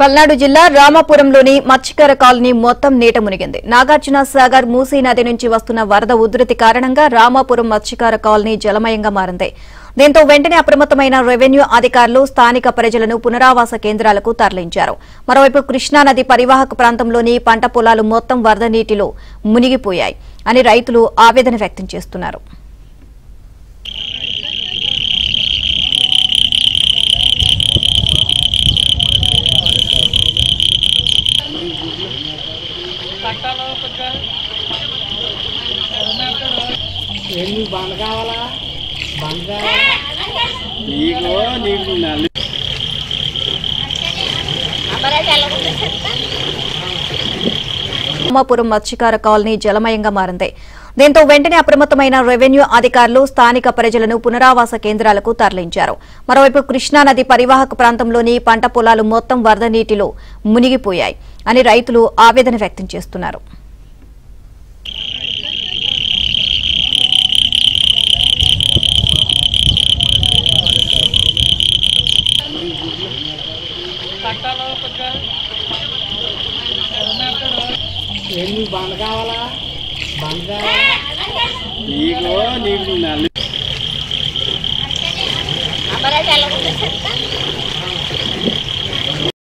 పల్నాడు జిల్లా రామాపురంలోని మత్స్యకార కాలనీ మొత్తం నీట మునిగింది. నాగార్జున సాగర్ మూసీ నది నుంచి వస్తున్న వరద ఉధృతి కారణంగా రామాపురం మత్స్యకార కాలనీ జలమయంగా మారింది. దీంతో వెంటనే అప్రమత్తమైన రెవెన్యూ అధికారులు స్థానిక ప్రజలను పునరావాస కేంద్రాలకు తరలించారు. మరోవైపు కృష్ణానది పరివాహక ప్రాంతంలోని పంట పొలాలు మొత్తం వరద నీటిలో మునిగిపోయాయి అని రైతులు ఆవేదన వ్యక్తం చేస్తున్నారు. రామాపురం మత్స్యకార కాలనీ జలమయంగా మారింది. దీంతో వెంటనే అప్రమత్తమైన రెవెన్యూ అధికారులు స్థానిక ప్రజలను పునరావాస కేంద్రాలకు తరలించారు. మరోవైపు కృష్ణానది పరివాహక ప్రాంతంలోని పంట పొలాలు మొత్తం వరద నీటిలో మునిగిపోయాయి అని రైతులు ఆవేదన వ్యక్తం చేస్తున్నారు. నీకు